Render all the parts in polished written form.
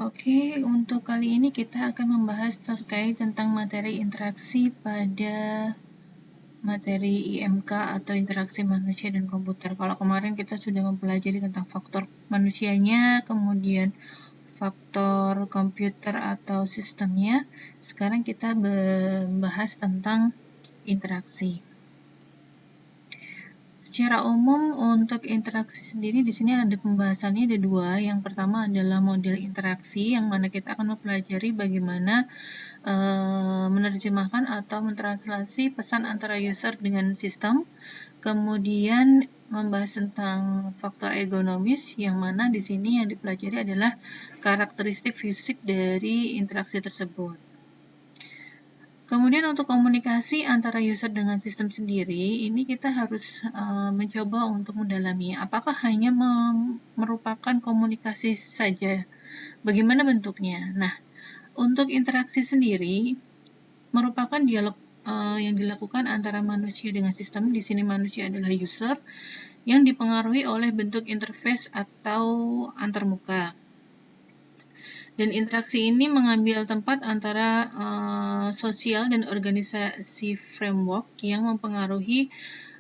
Oke, untuk kali ini kita akan membahas terkait tentang materi interaksi pada materi IMK atau interaksi manusia dan komputer. Kalau kemarin kita sudah mempelajari tentang faktor manusianya, kemudian faktor komputer atau sistemnya, sekarang kita membahas tentang interaksi. Secara umum untuk interaksi sendiri di sini ada pembahasannya ada dua. Yang pertama adalah model interaksi yang mana kita akan mempelajari bagaimana menerjemahkan atau mentranslasi pesan antara user dengan sistem. Kemudian membahas tentang faktor ergonomis yang mana di sini yang dipelajari adalah karakteristik fisik dari interaksi tersebut. Kemudian untuk komunikasi antara user dengan sistem sendiri, ini kita harus mencoba untuk mendalami apakah hanya merupakan komunikasi saja, bagaimana bentuknya. Nah, untuk interaksi sendiri merupakan dialog yang dilakukan antara manusia dengan sistem. Di sini manusia adalah user yang dipengaruhi oleh bentuk interface atau antarmuka. Dan interaksi ini mengambil tempat antara sosial dan organisasi framework yang mempengaruhi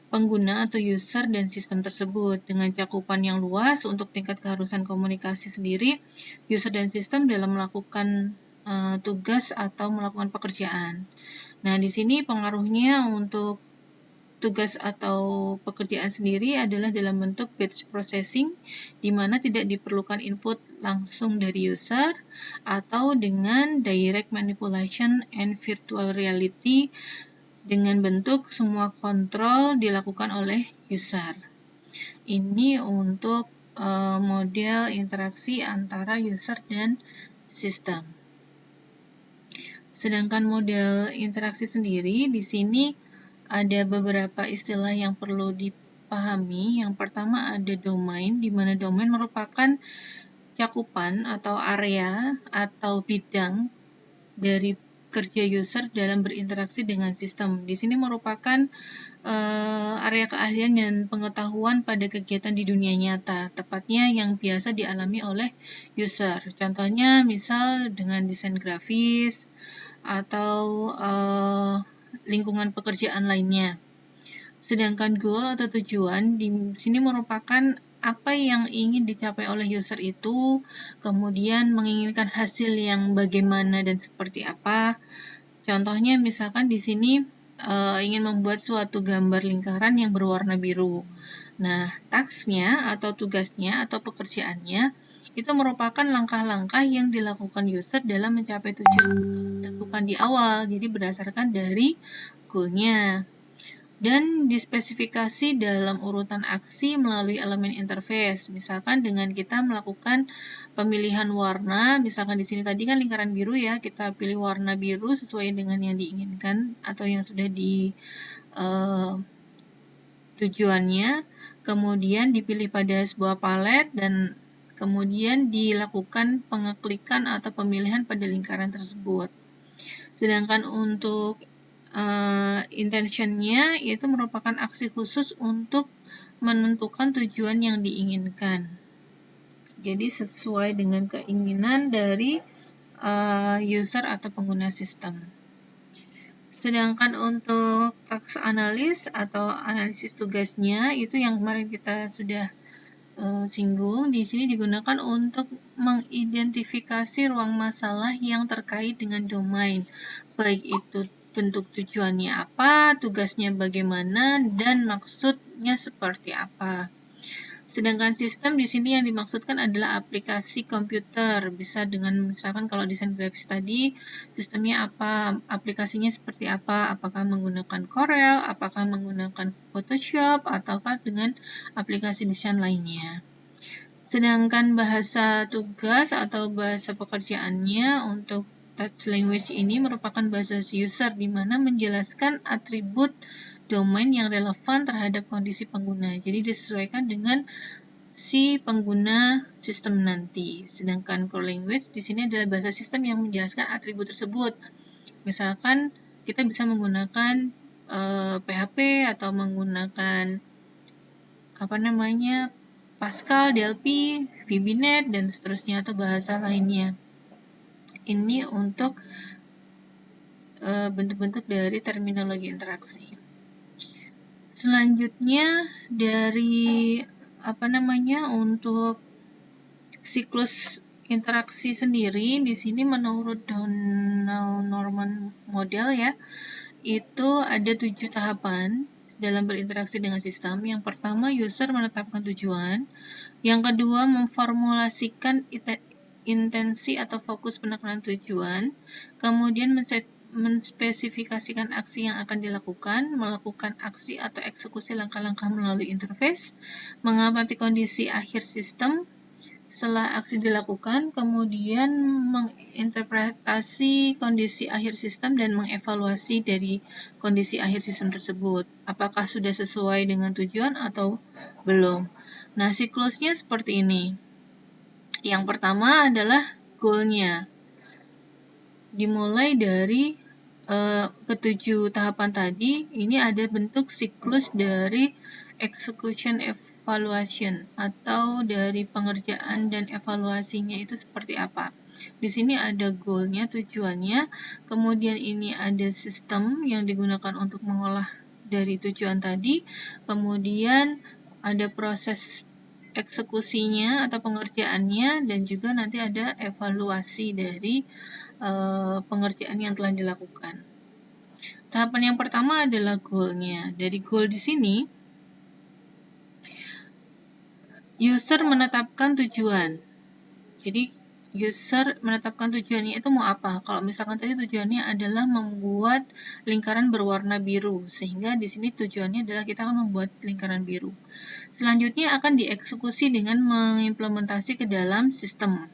pengguna atau user dan sistem tersebut. Dengan cakupan yang luas untuk tingkat keharusan komunikasi sendiri, user dan sistem dalam melakukan tugas atau melakukan pekerjaan. Nah, di sini pengaruhnya untuk tugas atau pekerjaan sendiri adalah dalam bentuk batch processing, di mana tidak diperlukan input langsung dari user, atau dengan direct manipulation and virtual reality dengan bentuk semua kontrol dilakukan oleh user. Ini untuk model interaksi antara user dan sistem. Sedangkan model interaksi sendiri di sini ada beberapa istilah yang perlu dipahami. Yang pertama ada domain, di mana domain merupakan cakupan atau area atau bidang dari kerja user dalam berinteraksi dengan sistem. Di sini merupakan area keahlian dan pengetahuan pada kegiatan di dunia nyata, tepatnya yang biasa dialami oleh user. Contohnya misal dengan desain grafis atau lingkungan pekerjaan lainnya. Sedangkan goal atau tujuan di sini merupakan apa yang ingin dicapai oleh user itu, kemudian menginginkan hasil yang bagaimana dan seperti apa. Contohnya misalkan di sini ingin membuat suatu gambar lingkaran yang berwarna biru. Nah, tasknya atau tugasnya atau pekerjaannya itu merupakan langkah-langkah yang dilakukan user dalam mencapai tujuan tentukan di awal, jadi berdasarkan dari goal-nya. Dan dispesifikasi dalam urutan aksi melalui elemen interface. Misalkan dengan kita melakukan pemilihan warna, misalkan di sini tadi kan lingkaran biru ya, kita pilih warna biru sesuai dengan yang diinginkan atau yang sudah di tujuannya, kemudian dipilih pada sebuah palet dan kemudian dilakukan pengeklikan atau pemilihan pada lingkaran tersebut. Sedangkan untuk intentionnya itu merupakan aksi khusus untuk menentukan tujuan yang diinginkan. Jadi sesuai dengan keinginan dari user atau pengguna sistem. Sedangkan untuk task analis atau analisis tugasnya itu yang kemarin kita sudah singgung, di sini digunakan untuk mengidentifikasi ruang masalah yang terkait dengan domain, baik itu bentuk tujuannya apa, tugasnya bagaimana, dan maksudnya seperti apa. Sedangkan sistem di sini yang dimaksudkan adalah aplikasi komputer. Bisa dengan misalkan kalau desain grafis tadi, sistemnya apa, aplikasinya seperti apa, apakah menggunakan Corel, apakah menggunakan Photoshop, ataukah dengan aplikasi desain lainnya. Sedangkan bahasa tugas atau bahasa pekerjaannya untuk touch language ini merupakan bahasa user di mana menjelaskan atribut domain yang relevan terhadap kondisi pengguna. Jadi disesuaikan dengan si pengguna sistem nanti. Sedangkan core language di sini adalah bahasa sistem yang menjelaskan atribut tersebut. Misalkan kita bisa menggunakan PHP atau menggunakan Pascal, DLP, VBNet dan seterusnya atau bahasa lainnya. Ini untuk bentuk-bentuk dari terminologi interaksi. Selanjutnya dari untuk siklus interaksi sendiri, di sini menurut Donald Norman Model ya, itu ada 7 tahapan dalam berinteraksi dengan sistem. Yang pertama, user menetapkan tujuan. Yang kedua, memformulasikan intensi atau fokus penekanan tujuan. Kemudian menspesifikasikan aksi yang akan dilakukan, melakukan aksi atau eksekusi langkah-langkah melalui interface, mengamati kondisi akhir sistem setelah aksi dilakukan, kemudian menginterpretasi kondisi akhir sistem dan mengevaluasi dari kondisi akhir sistem tersebut. Apakah sudah sesuai dengan tujuan atau belum? Nah, siklusnya seperti ini. Yang pertama adalah goal-nya. Dimulai dari ketujuh tahapan tadi, ini ada bentuk siklus dari execution evaluation atau dari pengerjaan dan evaluasinya itu seperti apa. Di sini ada goal-nya, tujuannya, kemudian ini ada sistem yang digunakan untuk mengolah dari tujuan tadi, kemudian ada proses eksekusinya atau pengerjaannya, dan juga nanti ada evaluasi dari pengerjaan yang telah dilakukan. Tahapan yang pertama adalah goal-nya. Dari goal di sini, user menetapkan tujuan. Jadi, user menetapkan tujuannya itu mau apa? Kalau misalkan tadi tujuannya adalah membuat lingkaran berwarna biru, sehingga di sini tujuannya adalah kita akan membuat lingkaran biru. Selanjutnya akan dieksekusi dengan mengimplementasi ke dalam sistem.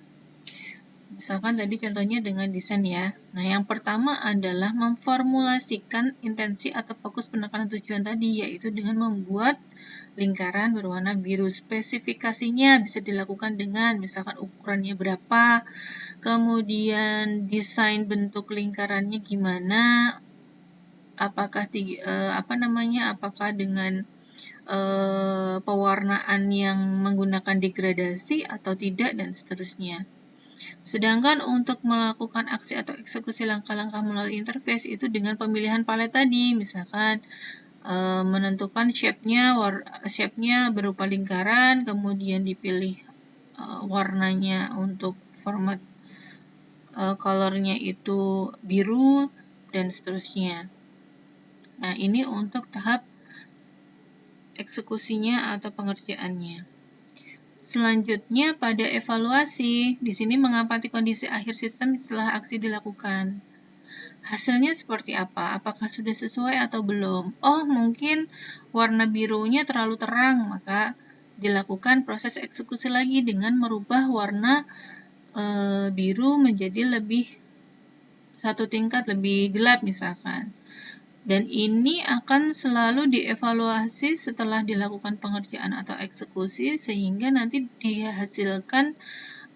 Misalkan tadi contohnya dengan desain ya. Nah, yang pertama adalah memformulasikan intensi atau fokus penekanan tujuan tadi, yaitu dengan membuat lingkaran berwarna biru. Spesifikasinya bisa dilakukan dengan misalkan ukurannya berapa, kemudian desain bentuk lingkarannya gimana, apakah apakah dengan pewarnaan yang menggunakan degradasi atau tidak, dan seterusnya. Sedangkan untuk melakukan aksi atau eksekusi langkah-langkah melalui interface itu dengan pemilihan palet tadi, misalkan menentukan shape-nya berupa lingkaran, kemudian dipilih warnanya untuk format color-nya itu biru, dan seterusnya. Nah, ini untuk tahap eksekusinya atau pengerjaannya. Selanjutnya pada evaluasi, di sini mengamati kondisi akhir sistem setelah aksi dilakukan. Hasilnya seperti apa? Apakah sudah sesuai atau belum? Oh, mungkin warna birunya terlalu terang, maka dilakukan proses eksekusi lagi dengan merubah warna biru menjadi satu tingkat lebih gelap misalkan. Dan ini akan selalu dievaluasi setelah dilakukan pengerjaan atau eksekusi, sehingga nanti dihasilkan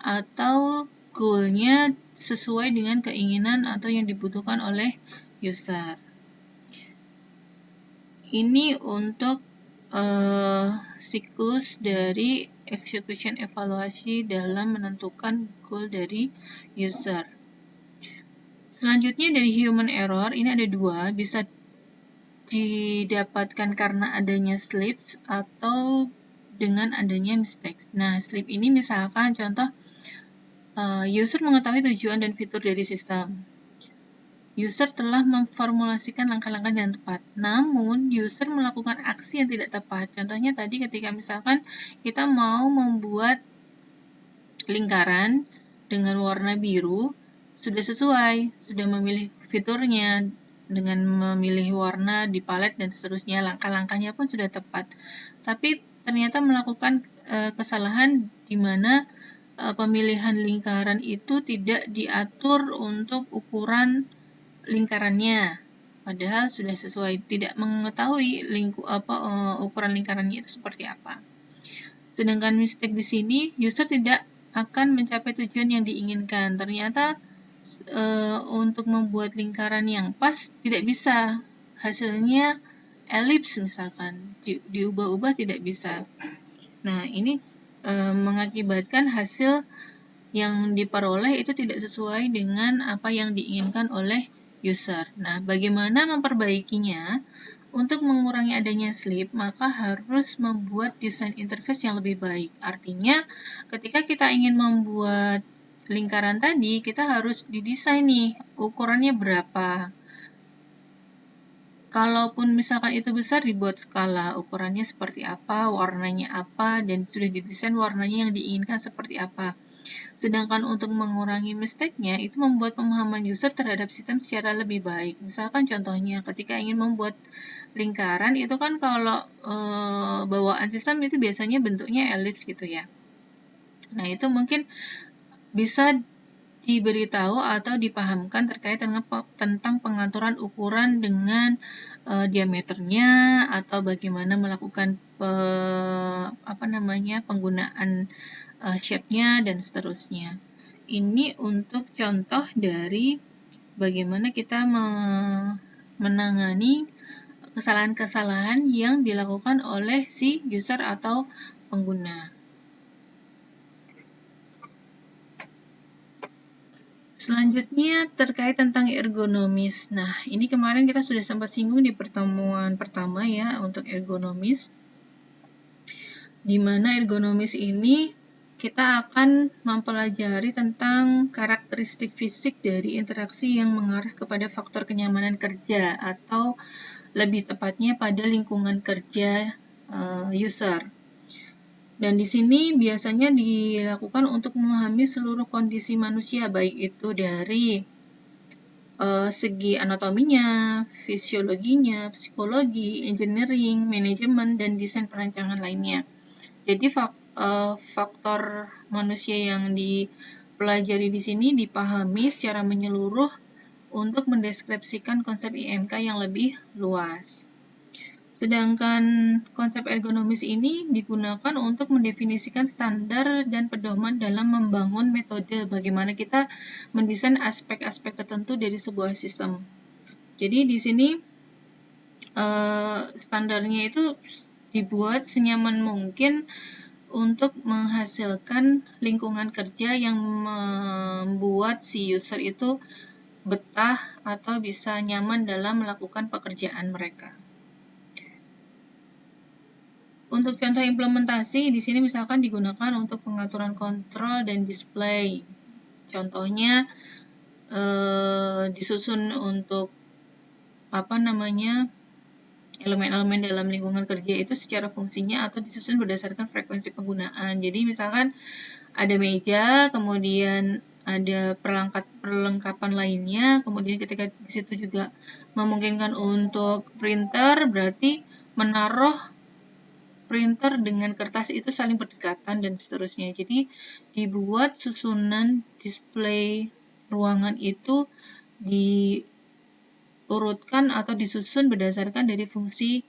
atau goal-nya sesuai dengan keinginan atau yang dibutuhkan oleh user. Ini untuk siklus dari execution evaluasi dalam menentukan goal dari user. Selanjutnya dari human error, ini ada dua, bisa didapatkan karena adanya slips atau dengan adanya mistakes. Nah, slip ini misalkan contoh user mengetahui tujuan dan fitur dari sistem. User telah memformulasikan langkah-langkah dengan tepat. Namun, user melakukan aksi yang tidak tepat. Contohnya tadi ketika misalkan kita mau membuat lingkaran dengan warna biru, sudah sesuai, sudah memilih fiturnya, dengan memilih warna di palet dan seterusnya, langkah-langkahnya pun sudah tepat. Tapi ternyata melakukan kesalahan di mana pemilihan lingkaran itu tidak diatur untuk ukuran lingkarannya. Padahal sudah sesuai, tidak mengetahui ukuran lingkarannya itu seperti apa. Sedangkan mistake di sini, user tidak akan mencapai tujuan yang diinginkan. Ternyata untuk membuat lingkaran yang pas tidak bisa, hasilnya elips misalkan, diubah-ubah tidak bisa. Nah, ini mengakibatkan hasil yang diperoleh itu tidak sesuai dengan apa yang diinginkan oleh user. Nah, bagaimana memperbaikinya? Untuk mengurangi adanya slip, maka harus membuat desain interface yang lebih baik. Artinya, ketika kita ingin membuat lingkaran tadi, kita harus didesain nih, ukurannya berapa. Kalaupun misalkan itu besar, dibuat skala, ukurannya seperti apa, warnanya apa, dan sudah didesain warnanya yang diinginkan seperti apa. Sedangkan untuk mengurangi mistake-nya, itu membuat pemahaman user terhadap sistem secara lebih baik. Misalkan contohnya, ketika ingin membuat lingkaran, itu kan kalau bawaan sistem itu biasanya bentuknya elips gitu ya. Nah, itu mungkin bisa diberitahu atau dipahamkan terkait dengan tentang pengaturan ukuran dengan diameternya atau bagaimana melakukan penggunaan shape-nya dan seterusnya. Ini untuk contoh dari bagaimana kita menangani kesalahan-kesalahan yang dilakukan oleh si user atau pengguna. Selanjutnya terkait tentang ergonomis. Nah, ini kemarin kita sudah sempat singgung di pertemuan pertama ya untuk ergonomis. Di mana ergonomis ini kita akan mempelajari tentang karakteristik fisik dari interaksi yang mengarah kepada faktor kenyamanan kerja atau lebih tepatnya pada lingkungan kerja user. Dan di sini biasanya dilakukan untuk memahami seluruh kondisi manusia, baik itu dari segi anatominya, fisiologinya, psikologi, engineering, manajemen, dan desain perancangan lainnya. Jadi faktor manusia yang dipelajari di sini dipahami secara menyeluruh untuk mendeskripsikan konsep IMK yang lebih luas. Sedangkan konsep ergonomis ini digunakan untuk mendefinisikan standar dan pedoman dalam membangun metode bagaimana kita mendesain aspek-aspek tertentu dari sebuah sistem. Jadi di sini standarnya itu dibuat senyaman mungkin untuk menghasilkan lingkungan kerja yang membuat si user itu betah atau bisa nyaman dalam melakukan pekerjaan mereka. Untuk contoh implementasi, di sini misalkan digunakan untuk pengaturan kontrol dan display. Contohnya disusun untuk elemen-elemen dalam lingkungan kerja itu secara fungsinya atau disusun berdasarkan frekuensi penggunaan. Jadi misalkan ada meja, kemudian ada perlengkapan lainnya, kemudian ketika di situ juga memungkinkan untuk printer, berarti menaruh printer dengan kertas itu saling berdekatan dan seterusnya. Jadi dibuat susunan display ruangan itu diurutkan atau disusun berdasarkan dari fungsi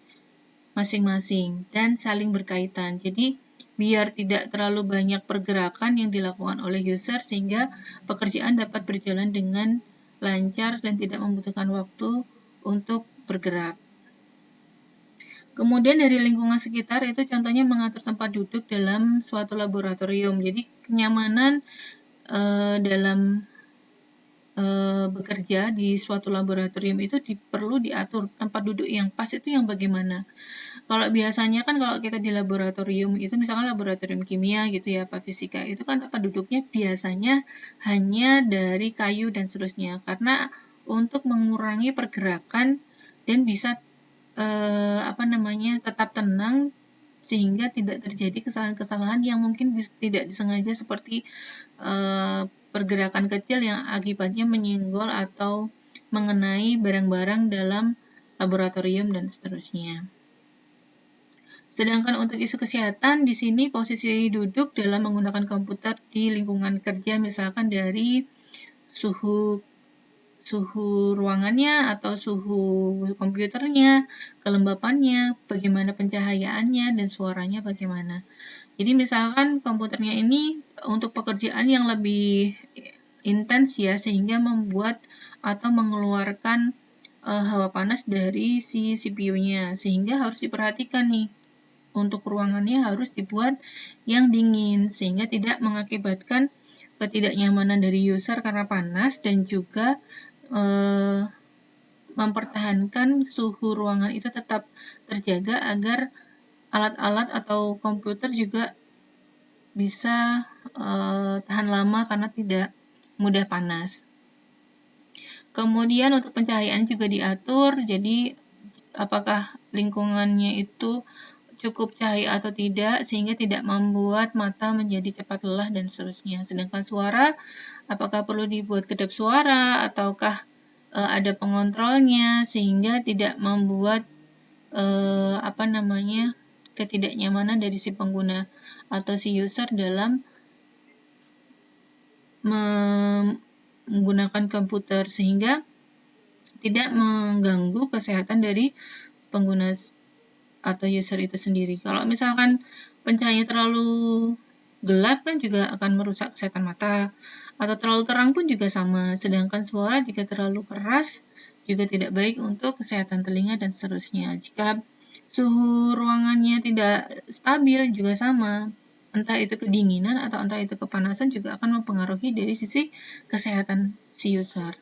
masing-masing dan saling berkaitan. Jadi biar tidak terlalu banyak pergerakan yang dilakukan oleh user sehingga pekerjaan dapat berjalan dengan lancar dan tidak membutuhkan waktu untuk bergerak. Kemudian dari lingkungan sekitar itu contohnya mengatur tempat duduk dalam suatu laboratorium. Jadi kenyamanan dalam bekerja di suatu laboratorium itu perlu diatur. Tempat duduk yang pas itu yang bagaimana. Kalau biasanya kan kalau kita di laboratorium itu misalkan laboratorium kimia gitu ya, Pak fisika, itu kan tempat duduknya biasanya hanya dari kayu dan seterusnya. Karena untuk mengurangi pergerakan dan bisa tetap tenang sehingga tidak terjadi kesalahan-kesalahan yang mungkin tidak disengaja seperti pergerakan kecil yang akibatnya menyinggol atau mengenai barang-barang dalam laboratorium dan seterusnya. Sedangkan untuk isu kesehatan di sini posisi duduk dalam menggunakan komputer di lingkungan kerja misalkan dari suhu ruangannya atau suhu komputernya, kelembapannya, bagaimana pencahayaannya, dan suaranya bagaimana. Jadi misalkan komputernya ini untuk pekerjaan yang lebih intens ya, sehingga membuat atau mengeluarkan hawa panas dari si CPU-nya, sehingga harus diperhatikan nih. Untuk ruangannya harus dibuat yang dingin, sehingga tidak mengakibatkan ketidaknyamanan dari user karena panas dan juga mempertahankan suhu ruangan itu tetap terjaga agar alat-alat atau komputer juga bisa tahan lama karena tidak mudah panas. Kemudian untuk pencahayaan juga diatur, jadi apakah lingkungannya itu cukup cahaya atau tidak, sehingga tidak membuat mata menjadi cepat lelah dan seterusnya. Sedangkan suara, apakah perlu dibuat kedap suara, ataukah ada pengontrolnya, sehingga tidak membuat ketidaknyamanan dari si pengguna atau si user dalam menggunakan komputer, sehingga tidak mengganggu kesehatan dari pengguna atau user itu sendiri. Kalau misalkan pencahayaan terlalu gelap kan juga akan merusak kesehatan mata, atau terlalu terang pun juga sama. Sedangkan suara jika terlalu keras juga tidak baik untuk kesehatan telinga dan seterusnya. Jika suhu ruangannya tidak stabil juga sama. Entah itu kedinginan atau entah itu kepanasan juga akan mempengaruhi dari sisi kesehatan si user.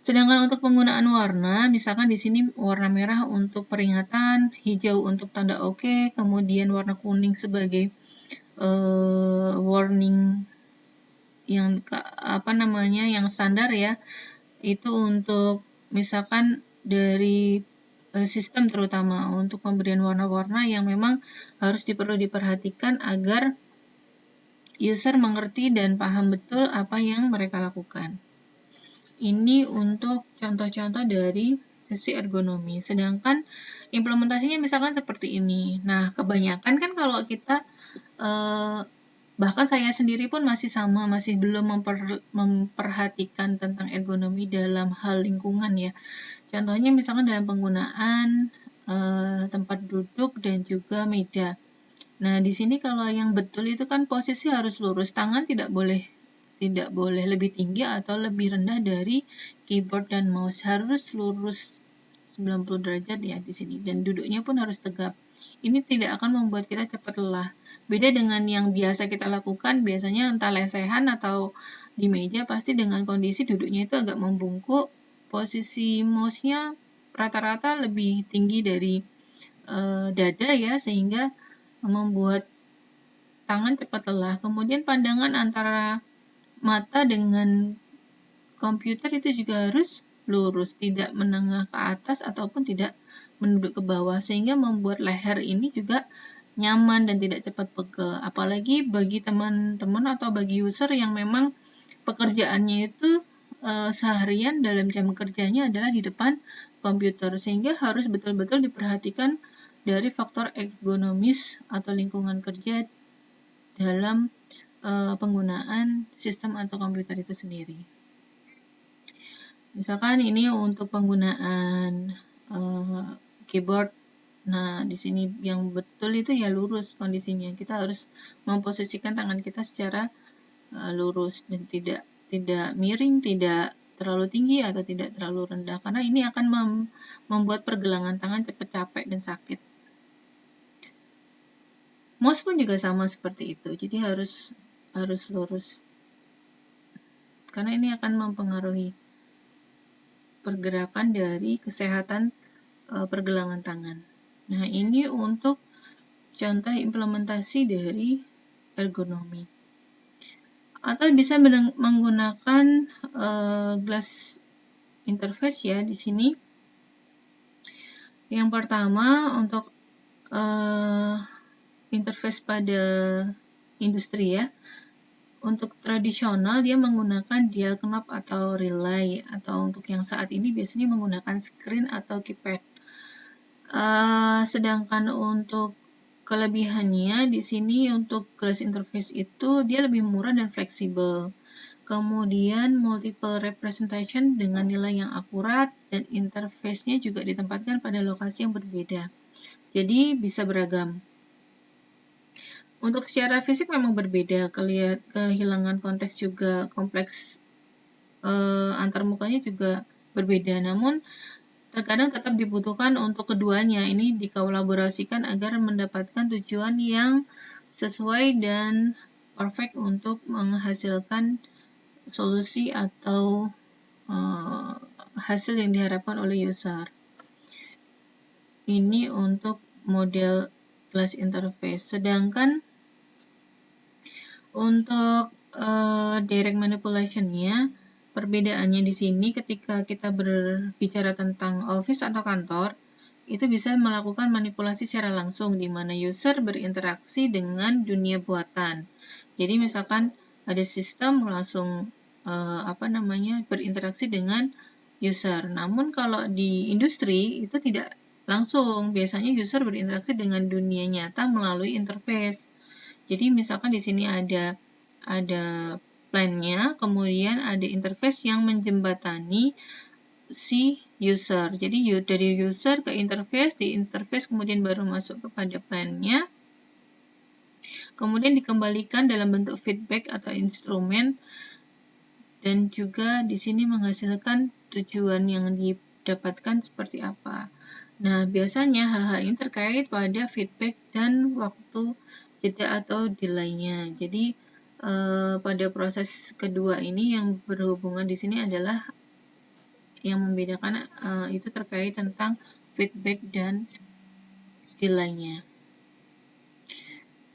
Sedangkan untuk penggunaan warna, misalkan di sini warna merah untuk peringatan, hijau untuk tanda oke, kemudian warna kuning sebagai warning yang yang standar ya. Itu untuk misalkan dari sistem terutama untuk pemberian warna-warna yang memang harus perlu diperhatikan agar user mengerti dan paham betul apa yang mereka lakukan. Ini untuk contoh-contoh dari sisi ergonomi. Sedangkan implementasinya misalkan seperti ini. Nah, kebanyakan kan kalau kita bahkan saya sendiri pun masih sama, masih belum memperhatikan tentang ergonomi dalam hal lingkungan ya. Contohnya misalkan dalam penggunaan tempat duduk dan juga meja. Nah, di sini kalau yang betul itu kan posisi harus lurus, tangan tidak boleh lebih tinggi atau lebih rendah dari keyboard dan mouse, harus lurus 90 derajat ya di sini, dan duduknya pun harus tegap. Ini tidak akan membuat kita cepat lelah. Beda dengan yang biasa kita lakukan, biasanya entah lesehan atau di meja pasti dengan kondisi duduknya itu agak membungkuk, posisi mouse-nya rata-rata lebih tinggi dari dada ya, sehingga membuat tangan cepat lelah. Kemudian pandangan antara mata dengan komputer itu juga harus lurus, tidak menengah ke atas ataupun tidak menunduk ke bawah, sehingga membuat leher ini juga nyaman dan tidak cepat pegel. Apalagi bagi teman-teman atau bagi user yang memang pekerjaannya itu seharian dalam jam kerjanya adalah di depan komputer, sehingga harus betul-betul diperhatikan dari faktor ergonomis atau lingkungan kerja dalam penggunaan sistem atau komputer itu sendiri. Misalkan ini untuk penggunaan keyboard. Nah, di sini yang betul itu ya lurus kondisinya. Kita harus memposisikan tangan kita secara lurus dan tidak miring, tidak terlalu tinggi atau tidak terlalu rendah, karena ini akan membuat pergelangan tangan cepat capek dan sakit. Mouse pun juga sama seperti itu, jadi harus lurus, karena ini akan mempengaruhi pergerakan dari kesehatan pergelangan tangan. Nah, ini untuk contoh implementasi dari ergonomi. Atau bisa menggunakan glass interface ya di sini. Yang pertama untuk interface pada industri ya. Untuk tradisional dia menggunakan dial knob atau relay, atau untuk yang saat ini biasanya menggunakan screen atau keypad. Sedangkan untuk kelebihannya di sini untuk glass interface itu dia lebih murah dan fleksibel. Kemudian multiple representation dengan nilai yang akurat, dan interface-nya juga ditempatkan pada lokasi yang berbeda. Jadi bisa beragam. Untuk secara fisik memang berbeda, kehilangan konteks juga kompleks, antar mukanya juga berbeda, namun terkadang tetap dibutuhkan untuk keduanya. Ini dikolaborasikan agar mendapatkan tujuan yang sesuai dan perfect untuk menghasilkan solusi atau hasil yang diharapkan oleh user. Ini untuk model class interface. Sedangkan untuk direct manipulation-nya, perbedaannya di sini ketika kita berbicara tentang office atau kantor, itu bisa melakukan manipulasi secara langsung di mana user berinteraksi dengan dunia buatan. Jadi misalkan ada sistem langsung berinteraksi dengan user. Namun kalau di industri itu tidak langsung, biasanya user berinteraksi dengan dunia nyata melalui interface. Jadi misalkan di sini ada plan-nya, kemudian ada interface yang menjembatani si user. Jadi dari user ke interface, di interface kemudian baru masuk kepada plan-nya. Kemudian dikembalikan dalam bentuk feedback atau instrumen, dan juga di sini menghasilkan tujuan yang didapatkan seperti apa. Nah, biasanya hal-hal ini terkait pada feedback dan waktu jeda atau delay-nya. Jadi, pada proses kedua ini yang berhubungan di sini adalah yang membedakan itu terkait tentang feedback dan delay-nya.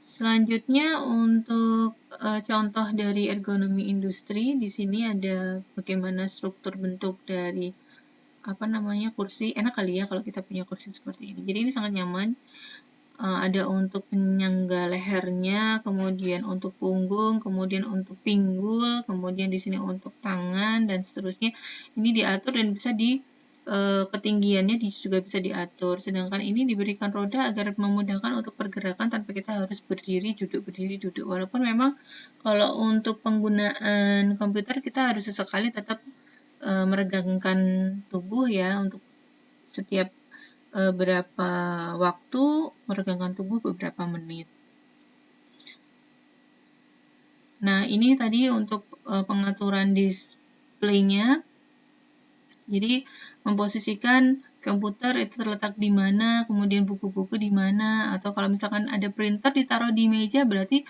Selanjutnya untuk contoh dari ergonomi industri, di sini ada bagaimana struktur bentuk dari kursi. Enak kali ya kalau kita punya kursi seperti ini. Jadi ini sangat nyaman. Ada untuk penyangga lehernya, kemudian untuk punggung, kemudian untuk pinggul, kemudian di sini untuk tangan dan seterusnya. Ini diatur dan bisa ketinggiannya juga bisa diatur. Sedangkan ini diberikan roda agar memudahkan untuk pergerakan tanpa kita harus berdiri, duduk. Walaupun memang kalau untuk penggunaan komputer kita harus sesekali tetap meregangkan tubuh ya, untuk setiap berapa waktu meregangkan tubuh beberapa menit. Nah, ini tadi untuk pengaturan display-nya. Jadi, memposisikan komputer itu terletak di mana, kemudian buku-buku di mana, atau kalau misalkan ada printer ditaruh di meja, berarti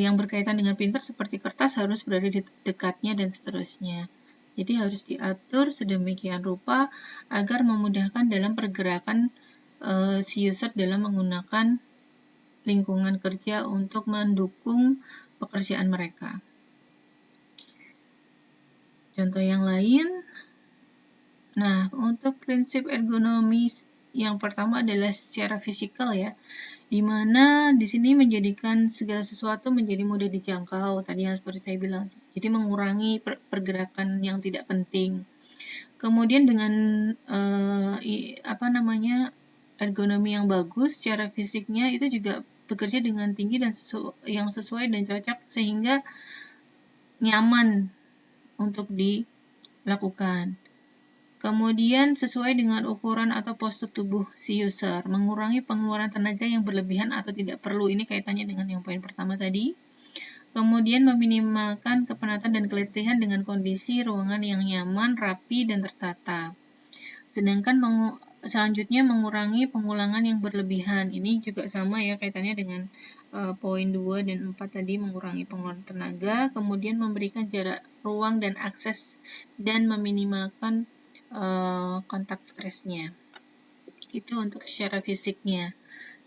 yang berkaitan dengan printer seperti kertas harus berada di dekatnya dan seterusnya. Jadi harus diatur sedemikian rupa agar memudahkan dalam pergerakan si user dalam menggunakan lingkungan kerja untuk mendukung pekerjaan mereka. Contoh yang lain, nah, untuk prinsip ergonomi yang pertama adalah secara fisikal ya, di mana di sini menjadikan segala sesuatu menjadi mudah dijangkau, tadi yang seperti saya bilang, jadi mengurangi pergerakan yang tidak penting. Kemudian dengan ergonomi yang bagus, secara fisiknya itu juga bekerja dengan tinggi dan yang sesuai dan cocok sehingga nyaman untuk dilakukan. Kemudian sesuai dengan ukuran atau postur tubuh si user, mengurangi pengeluaran tenaga yang berlebihan atau tidak perlu. Ini kaitannya dengan yang poin pertama tadi. Kemudian meminimalkan kepenatan dan keletihan dengan kondisi ruangan yang nyaman, rapi, dan tertata. Sedangkan selanjutnya mengurangi pengulangan yang berlebihan. Ini juga sama ya kaitannya dengan poin 2 dan 4 tadi, mengurangi pengeluaran tenaga, kemudian memberikan jarak ruang dan akses, dan meminimalkan kontak stresnya. Itu untuk secara fisiknya.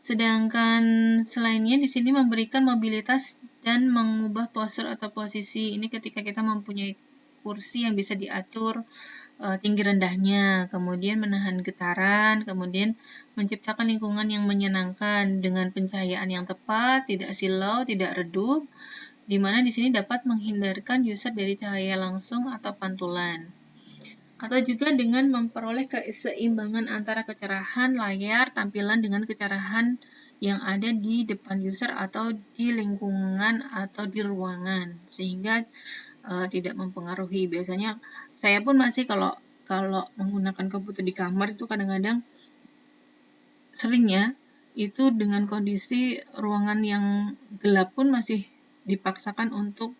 Sedangkan selainnya di sini memberikan mobilitas dan mengubah postur atau posisi. Ini ketika kita mempunyai kursi yang bisa diatur tinggi rendahnya, kemudian menahan getaran, kemudian menciptakan lingkungan yang menyenangkan dengan pencahayaan yang tepat, tidak silau, tidak redup, di mana di sini dapat menghindarkan user dari cahaya langsung atau pantulan. Atau juga dengan memperoleh keseimbangan antara kecerahan layar tampilan dengan kecerahan yang ada di depan user atau di lingkungan atau di ruangan, sehingga tidak mempengaruhi. Biasanya saya pun masih kalau menggunakan komputer di kamar itu kadang-kadang seringnya itu dengan kondisi ruangan yang gelap pun masih dipaksakan untuk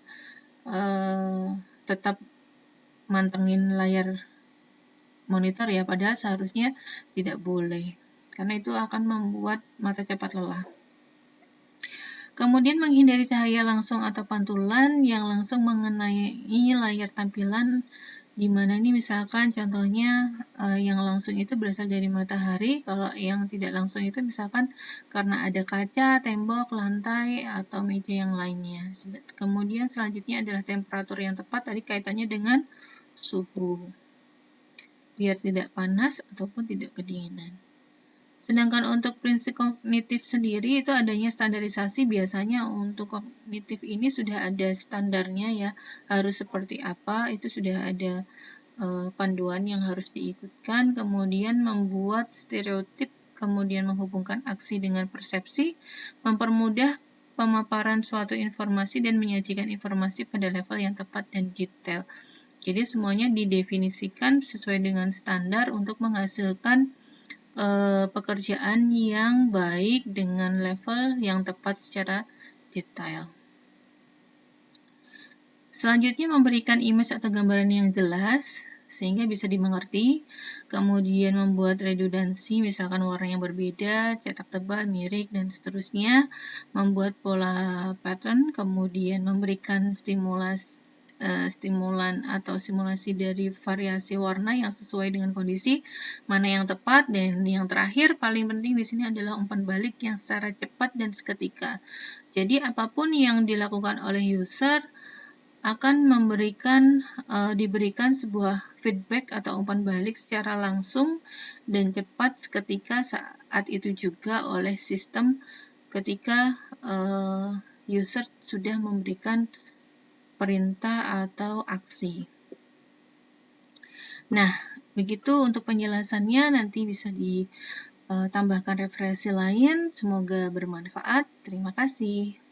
tetap mantengin layar monitor ya, padahal seharusnya tidak boleh karena itu akan membuat mata cepat lelah. Kemudian menghindari cahaya langsung atau pantulan yang langsung mengenai layar tampilan, di mana ini misalkan contohnya yang langsung itu berasal dari matahari, kalau yang tidak langsung itu misalkan karena ada kaca, tembok, lantai, atau meja yang lainnya. Kemudian selanjutnya adalah temperatur yang tepat, tadi kaitannya dengan suhu, biar tidak panas ataupun tidak kedinginan. Sedangkan untuk prinsip kognitif sendiri itu adanya standarisasi, biasanya untuk kognitif ini sudah ada standarnya ya, harus seperti apa, itu sudah ada panduan yang harus diikutkan, kemudian membuat stereotip, kemudian menghubungkan aksi dengan persepsi, mempermudah pemaparan suatu informasi dan menyajikan informasi pada level yang tepat dan detail. Jadi semuanya didefinisikan sesuai dengan standar untuk menghasilkan pekerjaan yang baik dengan level yang tepat secara detail. Selanjutnya memberikan image atau gambaran yang jelas sehingga bisa dimengerti, kemudian membuat redundansi, misalkan warna yang berbeda, cetak tebal, miring, dan seterusnya, membuat pola pattern, kemudian memberikan stimulan atau simulasi dari variasi warna yang sesuai dengan kondisi, mana yang tepat, dan yang terakhir paling penting di sini adalah umpan balik yang secara cepat dan seketika. Jadi apapun yang dilakukan oleh user akan diberikan sebuah feedback atau umpan balik secara langsung dan cepat seketika saat itu juga oleh sistem ketika user sudah memberikan perintah atau aksi. Nah, begitu untuk penjelasannya, nanti bisa ditambahkan referensi lain. Semoga bermanfaat. Terima kasih.